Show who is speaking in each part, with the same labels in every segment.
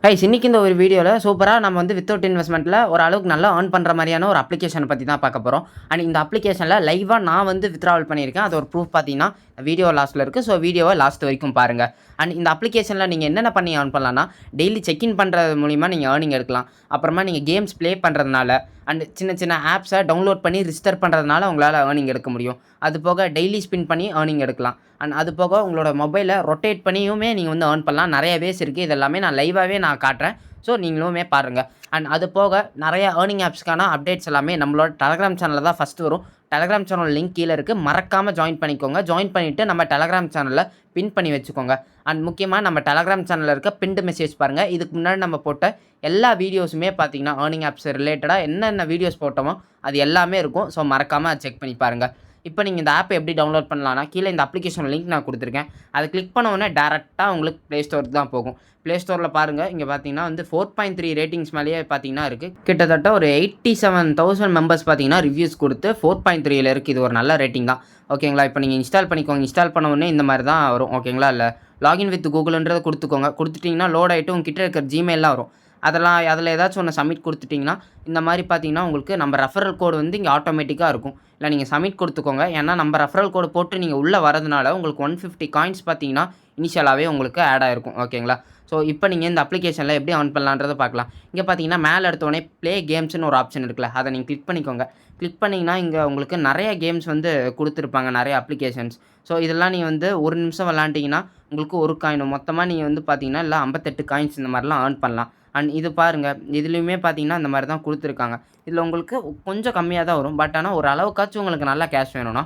Speaker 1: Guys இன்னைக்கு இந்த ஒரு வீடியோவில் சூப்பராக நம்ம வந்து வித்தவுட் இன்வெஸ்ட்மெண்ட்டில் ஒரு அளவுக்கு நல்லா ஏர்ன் பண்ணுற மாதிரியான ஒரு அப்ளிகேஷனை பற்றி தான் பார்க்க போகிறோம். அண்ட் இந்த அப்ளிகேஷனில் லைவாக நான் வந்து வித்ட்ராவல் பண்ணியிருக்கேன். அது ஒரு ப்ரூஃப் பார்த்தீங்கன்னா வீடியோ லாஸ்ட்டில் இருக்குது. ஸோ வீடியோவை லாஸ்ட் வரைக்கும் பாருங்கள். அண்ட் இந்த அப்ளிகேஷனில் நீங்கள் என்னென்ன பண்ணி ஏர்ன் பண்ணலாம்னா, டெய்லி செக்இன் பண்ணுறது மூலிமா நீங்கள் ஏர்னிங் எடுக்கலாம். அப்புறமா நீங்கள் கேம்ஸ் ப்ளே பண்ணுறதுனால அண்ட் சின்ன சின்ன ஆப்ஸை டவுன்லோட் பண்ணி ரிஜிஸ்டர் பண்ணுறதுனால உங்களால் ஏர்னிங் எடுக்க முடியும். அது போக டெய்லி ஸ்பின் பண்ணி ஏர்னிங் எடுக்கலாம். அண்ட் அது போக உங்களோட மொபைலை ரொட்டேட் பண்ணியுமே நீங்கள் வந்து ஏர்ன் பண்ணலாம். நிறைய வேஸ் இருக்குது. இது எல்லாமே நான் லைவாகவே நான் காட்டுறேன். ஸோ நீங்களுமே பாருங்கள். அண்ட் அது போக நிறைய ஏர்னிங் ஆப்ஸ்க்கான அப்டேட்ஸ் எல்லாமே நம்மளோட டெலகிராம் சேனலில் தான் ஃபஸ்ட்டு வரும். டெலகிராம் சேனல் லிங்க் கீழே இருக்குது. மறக்காமல் ஜாயின் பண்ணிக்கோங்க. ஜாயின் பண்ணிவிட்டு நம்ம டெலகிராம் சேனலில் பின் பண்ணி வச்சுக்கோங்க. அண்ட் முக்கியமாக நம்ம டெலகிராம் சேனலில் இருக்க பின்டு மெசேஜ் பாருங்கள். இதுக்கு முன்னாடி நம்ம போட்ட எல்லா வீடியோஸுமே பார்த்தீங்கன்னா ஏர்னிங் ஆப்ஸ் ரிலேட்டடாக என்னென்ன வீடியோஸ் போட்டோமோ அது எல்லாமே இருக்கும். ஸோ மறக்காமல் செக் பண்ணி பாருங்கள். இப்போ நீங்கள் இந்த ஆப்பை எப்படி டவுன்லோட் பண்ணலான்னா, கீழே இந்த அப்ளிகேஷன் லிங்க் நான் கொடுத்துருக்கேன். அதை கிளிக் பண்ண உடனே டேரெக்டாக உங்களுக்கு ப்ளே ஸ்டோருக்கு தான் போகும். ப்ளே ஸ்டோரில் பாருங்கள், இங்கே பார்த்தீங்கன்னா வந்து 4.3 ரேட்டிங்ஸ் மேலேயே பார்த்தீங்கன்னா இருக்குது. கிட்டத்தட்ட ஒரு 87,000 மெம்பர்ஸ் பார்த்தீங்கன்னா ரிவ்யூஸ் கொடுத்து 4.3ல் இருக்குது. இது ஒரு நல்ல ரேட்டிங் தான். ஓகேங்களா? இப்போ நீங்கள் இன்ஸ்டால் பண்ணிக்கோங்க. இன்ஸ்டால் பண்ண உடனே இந்த மாதிரி தான் வரும். ஓகேங்களா? இல்லை லாகின் வித் கூகுள்ன்றதை கொடுத்துக்கோங்க. கொடுத்துட்டிங்கன்னா லோட் ஆகிட்டு உங்ககிட்ட இருக்கிற ஜிமெயிலாம் வரும். அதில் ஏதாச்சும் ஒன்று சப்மிட் கொடுத்துட்டிங்கன்னா இந்த மாதிரி பார்த்தீங்கன்னா உங்களுக்கு நம்ம ரெஃபரல் கோடு வந்து இங்கே ஆட்டோமேட்டிக்காக இருக்கும். இல்லை நீங்கள் சப்மிட் கொடுத்துக்கோங்க. ஏன்னா நம்ம ரெஃபரல் கோடு போட்டு நீங்கள் உள்ளே வரதுனால உங்களுக்கு 150 காயின்ஸ் பார்த்தீங்கன்னா இனிஷியலாகவே உங்களுக்கு ஆட் ஆகிருக்கும். ஓகேங்களா? ஸோ இப்போ நீங்கள் இந்த அப்ளிகேஷனில் எப்படி ஆன் பண்ணலான்றதை பார்க்கலாம். இங்கே பார்த்தீங்கன்னா மேலே எடுத்தோடனே ப்ளே கேம்ஸ்னு ஒரு ஆப்ஷன் இருக்குல்ல, அதை நீங்கள் கிளிக் பண்ணிக்கோங்க. கிளிக் பண்ணிங்கன்னா இங்கே உங்களுக்கு நிறைய கேம்ஸ் வந்து கொடுத்துருப்பாங்க, நிறைய அப்ளிகேஷன்ஸ். ஸோ இதெல்லாம் நீங்கள் வந்து ஒரு நிமிஷம் விளாண்டிங்கன்னா உங்களுக்கு ஒரு காயின் மொத்தமாக நீங்கள் வந்து பார்த்தீங்கன்னா இல்லை 58 காயின்ஸ் இந்த மாதிரிலாம் ஏர்ன் பண்ணலாம். அண்ட் இது பாருங்கள், இதுலேயுமே பார்த்தீங்கன்னா இந்த மாதிரி தான் கொடுத்துருக்காங்க. இதில் உங்களுக்கு கொஞ்சம் கம்மியாக தான் வரும். பட் ஆனால் ஒரு அளவுக்காச்சும் உங்களுக்கு நல்லா கேஷ் வேணும்னா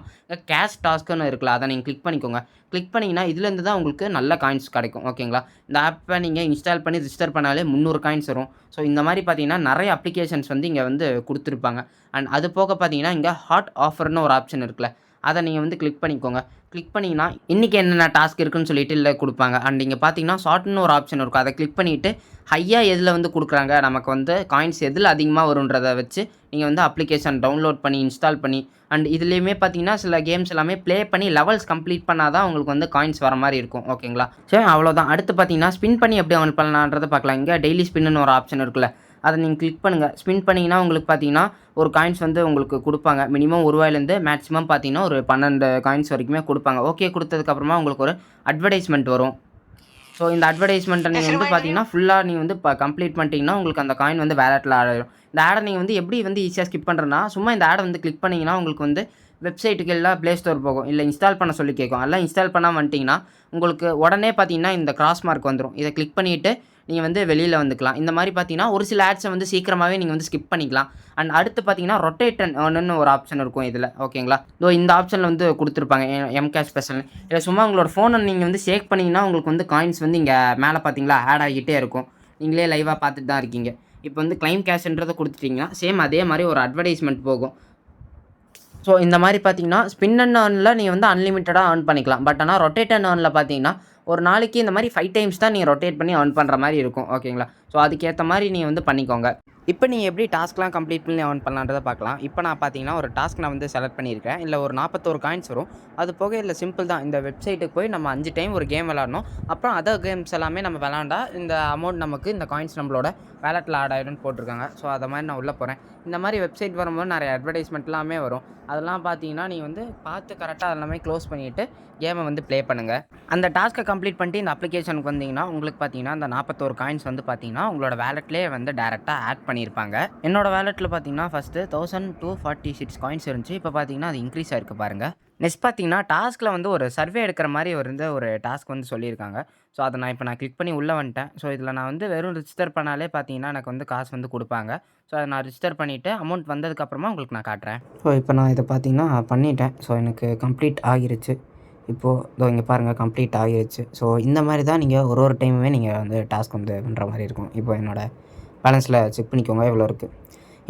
Speaker 1: கேஷ் டாஸ்க்குன்னு இருக்குல்ல, அதை நீங்கள் கிளிக் பண்ணிக்கோங்க. கிளிக் பண்ணிங்கன்னா இதுலேருந்து தான் உங்களுக்கு நல்ல காயின்ஸ் கிடைக்கும். ஓகேங்களா? இந்த ஆப்பை நீங்கள் இன்ஸ்டால் பண்ணி ரிஜிஸ்டர் பண்ணாலே 300 காயின்ஸ் வரும். ஸோ இந்த மாதிரி பார்த்தீங்கன்னா நிறைய அப்ளிகேஷன்ஸ் வந்து இங்கே வந்து கொடுத்துருப்பாங்க. அண்ட் அது போக பார்த்தீங்கன்னா இங்கே ஹாட் ஆஃபர்னு ஒரு ஆப்ஷன் இருக்குல்ல, அதை நீங்கள் வந்து கிளிக் பண்ணிக்கோங்க. கிளிக் பண்ணிங்கன்னா இன்றைக்கி என்னென்ன டாஸ்க் இருக்குன்னு சொல்லிட்டு இல்லை கொடுப்பாங்க. அண்ட் இங்கே பார்த்தீங்கன்னா ஷார்ட்னு ஒரு ஆப்ஷன் இருக்கும். அதை கிளிக் பண்ணிவிட்டு ஹையாக எதில் வந்து கொடுக்குறாங்க, நமக்கு வந்து காயின்ஸ் எதில் அதிகமாக வருன்றதை வச்சு நீங்கள் வந்து அப்ளிகேஷன் டவுன்லோட் பண்ணி இன்ஸ்டால் பண்ணி அண்ட் இதுலேயுமே பார்த்தீங்கன்னா சில கேம்ஸ் எல்லாமே ப்ளே பண்ணி லெவல்ஸ் கம்ப்ளீட் பண்ணால் தான் உங்களுக்கு வந்து காயின்ஸ் வர மாதிரி இருக்கும். ஓகேங்களா? சரி, அவ்வளோதான். அடுத்து பார்த்தீங்கன்னா ஸ்பின் பண்ணி எப்படி ஏர்ன் பண்ணலான்றதை பார்க்கலாம். இங்கே டெய்லி ஸ்பின்னு ஒரு ஆப்ஷன் இருக்குல்ல, அதை நீங்கள் கிளிக் பண்ணுங்கள். ஸ்பின் பண்ணிங்கன்னா உங்களுக்கு பார்த்தீங்கன்னா ஒரு காயின்ஸ் வந்து உங்களுக்கு கொடுப்பாங்க. மினிமம் ரூபாயிலேருந்து மேக்ஸிமம் பார்த்தீங்கன்னா ஒரு 12 காயின்ஸ் வரைக்குமே கொடுப்பாங்க. ஓகே கொடுத்ததுக்கப்புறமா உங்களுக்கு ஒரு அட்வர்டைஸ்மெண்ட் வரும். ஸோ இந்த அட்வர்டைஸ்மெண்ட்டை நீங்கள் வந்து பார்த்தீங்கன்னா ஃபுல்லாக நீங்கள் வந்து கம்ப்ளீட் பண்ணிட்டீங்கன்னா உங்களுக்கு அந்த காயின் வந்து வேலெட்டில் ஆட் ஆயிடும். இந்த ஆடை நீங்கள் வந்து எப்படி வந்து ஈஸியாக ஸ்கிப் பண்ணுறேன்னா, சும்மா இந்த ஆடை வந்து கிளிக் பண்ணிங்கன்னா உங்களுக்கு வந்து வெப்சைட்டுக்கு எல்லாம் ப்ளே ஸ்டோர் போகும். இல்லை இன்ஸ்டால் பண்ண சொல்லி கேட்கும். அதெல்லாம் இன்ஸ்டால் பண்ணால் வந்துட்டிங்கன்னா உங்களுக்கு உடனே பார்த்தீங்கன்னா இந்த கிராஸ் மார்க் வந்துடும். இதை கிளிக் பண்ணிவிட்டு நீங்கள் வந்து வெளியில் வந்துக்கலாம். இந்த மாதிரி பார்த்தீங்கன்னா ஒரு சில ஆட்ஸை வந்து சீக்கிரமாகவே நீங்கள் வந்து ஸ்கிப் பண்ணிக்கலாம். அண்ட் அடுத்து பார்த்தீங்கன்னா ரொட்டேட் அண்ட் ஏர்ன்னு ஒரு ஆப்ஷன் இருக்கும் இதில். ஓகேங்களா? இந்த ஆப்ஷனில் வந்து கொடுத்துருப்பாங்க எம்கேஷ் ஸ்பெஷல். இல்லை சும்மா உங்களோட ஃபோனை நீங்கள் வந்து ஷேக் பண்ணிங்கன்னா உங்களுக்கு வந்து காயின்ஸ் வந்து இங்கே மேலே பார்த்தீங்களா ஆட் ஆகிட்டே இருக்கும். நீங்களே லைவாக பார்த்துட்டு தான் இருக்கீங்க. இப்போ வந்து கிளைம் கேஷ்ன்றதை கொடுத்துட்டிங்கன்னா சேம் அதே மாதிரி ஒரு அட்வர்டைஸ்மெண்ட் போகும். ஸோ இந்த மாதிரி பார்த்தீங்கன்னா ஸ்பின் அண்ட் ஏர்னில் நீங்கள் வந்து அன்லிமிட்டடாக ஏர்ன் பண்ணிக்கலாம். பட் ஆனால் ரொட்டேட் அண்ட் ஏர்னில் பார்த்தீங்கன்னா ஒரு நாளைக்கு இந்த மாதிரி 5 டைம்ஸ் தான் நீங்கள் ரொட்டேட் பண்ணி ஏர்ன் பண்ணுற மாதிரி இருக்கும். ஓகேங்களா? ஸோ அதுக்கேற்ற மாதிரி நீங்கள் வந்து பண்ணிக்கோங்க. இப்போ நீங்கள் எப்படி டாஸ்க்லாம் கம்ப்ளீட் பண்ணி ஏர்ன் பண்ணலான்றதை பார்க்கலாம். இப்போ நான் பார்த்தீங்கன்னா ஒரு டாஸ்க் நான் வந்து செலக்ட் பண்ணியிருக்கேன். இல்லை ஒரு 41 காயின்ஸ் வரும். அது போக இல்லை சிம்பிள் தான். இந்த வெப்சைட்டுக்கு போய் நம்ம 5 டைம் ஒரு கேம் விளாடணும். அப்புறம் அதர் கேம்ஸ் எல்லாமே நம்ம விளாண்டா இந்த அமௌண்ட் நமக்கு இந்த காயின்ஸ் நம்மளோட வேலெட்டில் ஆட் ஆகிடும்னு போட்டிருக்காங்க. ஸோ அதை மாதிரி நான் உள்ளே போகிறேன். இந்த மாதிரி வெப்சைட் வரும்போது நிறைய அட்வர்டைஸ்மெண்ட்லாமே வரும். அதெல்லாம் பார்த்தீங்கன்னா நீங்கள் வந்து பார்த்து கரெக்டாக எல்லாமே க்ளோஸ் பண்ணிவிட்டு கேமை வந்து ப்ளே பண்ணுங்கள். அந்த டாஸ்க்கை கம்ப்ளீட் பண்ணிட்டு இந்த அப்ளிகேஷனுக்கு வந்தீங்கன்னா உங்களுக்கு பார்த்தீங்கன்னா அந்த 41 காயின்ஸ் வந்து பார்த்தீங்கன்னா உங்களோட வேலெட்லேயே வந்து டேரெக்டாக ஆட் பண்ணியிருப்பாங்க. என்னோட வேலெட்டில் பார்த்தீங்கன்னா ஃபஸ்ட்டு 1246 காயின்ஸ் இருந்துச்சு. இப்போ பார்த்தீங்கன்னா அது இன்க்ரீஸ் ஆகிருக்கு பாருங்கள். நெக்ஸ்ட் பார்த்தீங்கன்னா டாஸ்கில் வந்து ஒரு சர்வே எடுக்கிற மாதிரி ஒரு டாஸ்க் வந்து சொல்லியிருக்காங்க. ஸோ அதை நான் கிளிக் பண்ணி உள்ளே வந்துட்டேன். ஸோ இதில் நான் வந்து வெறும் ரிஜிஸ்டர் பண்ணாலே பார்த்தீங்கன்னா எனக்கு வந்து காசு வந்து கொடுப்பாங்க. ஸோ அதை நான் ரிஜிஸ்டர் பண்ணிவிட்டு அமௌண்ட் வந்ததுக்கப்புறமா உங்களுக்கு நான் காட்டுறேன். ஸோ இப்போ நான் இதை பார்த்தீங்கன்னா பண்ணிட்டேன். ஸோ எனக்கு கம்ப்ளீட் ஆகிருச்சு. இப்போது இங்கே பாருங்கள் கம்ப்ளீட் ஆகிருச்சு. ஸோ இந்த மாதிரி தான் நீங்கள் ஒரு டைமுமே நீங்கள் வந்து டாஸ்க் வந்து பண்ணுற மாதிரி இருக்கும். இப்போ என்னோடய பேலன்ஸில் செக் பண்ணிக்கோங்க எவ்வளோ இருக்குது.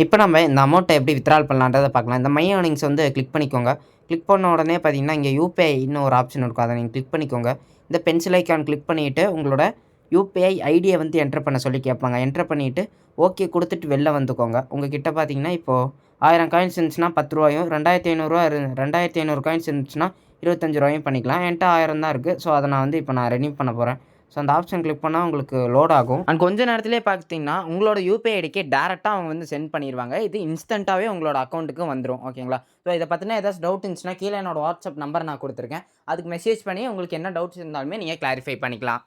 Speaker 1: இப்போ நம்ம இந்த அமௌண்ட்டை எப்படி வித்ட்ரால் பண்ணலான்றதை பார்க்கலாம். இந்த மை ஏர்னிங்ஸ் வந்து கிளிக் பண்ணிக்கோங்க. கிளிக் பண்ண உடனே பார்த்தீங்கன்னா இங்கே யூபிஐன்னு ஒரு ஆப்ஷன் இருக்கும். அதை நீங்கள் கிளிக் பண்ணிக்கோங்க. இந்த பென்சில் ஐக்கான் கிளிக் பண்ணிவிட்டு உங்களோட யூபிஐ ஐடியை வந்து என்டர் பண்ண சொல்லி கேட்பாங்க. என்டர் பண்ணிவிட்டு ஓகே கொடுத்துட்டு வெளில வந்துக்கோங்க. உங்கள் கிட்டே பார்த்தீங்கன்னா இப்போது 1000 காயின்ஸ் இருந்துச்சுன்னா 10 ரூபாயும் 2500 காயின்ஸ் இருந்துச்சுன்னா 25 ரூபாயும் பண்ணிக்கலாம். என்கிட்ட 1000 தான் இருக்குது. ஸோ அதை நான் வந்து இப்போ ரெடீம் பண்ண போகிறேன். ஸோ அந்த ஆப்ஷன் கிளிக் பண்ணால் உங்களுக்கு லோட் ஆகும். அண்ட் கொஞ்ச நேரத்திலே பார்த்தீங்கன்னா உங்களோட யூபிஐ ஐடிக்கே டேரெக்டாக அவங்க வந்து சென்ட் பண்ணிடுவாங்க. இது இன்ஸ்டன்ட்டாகவே உங்களோட அக்கௌண்ட்டுக்கு வந்துடும். ஓகேங்களா? ஸோ இதை பற்றின ஏதாச்சும் டவுட் இருந்துச்சுன்னா கீழே என்னோட வாட்ஸ்அப் நம்பர் நான் கொடுத்துருக்கேன். அதுக்கு மெசேஜ் பண்ணி உங்களுக்கு என்ன டவுட்ஸ் இருந்தாலுமே நீங்கள் கிளாரிஃபை பண்ணிக்கலாம்.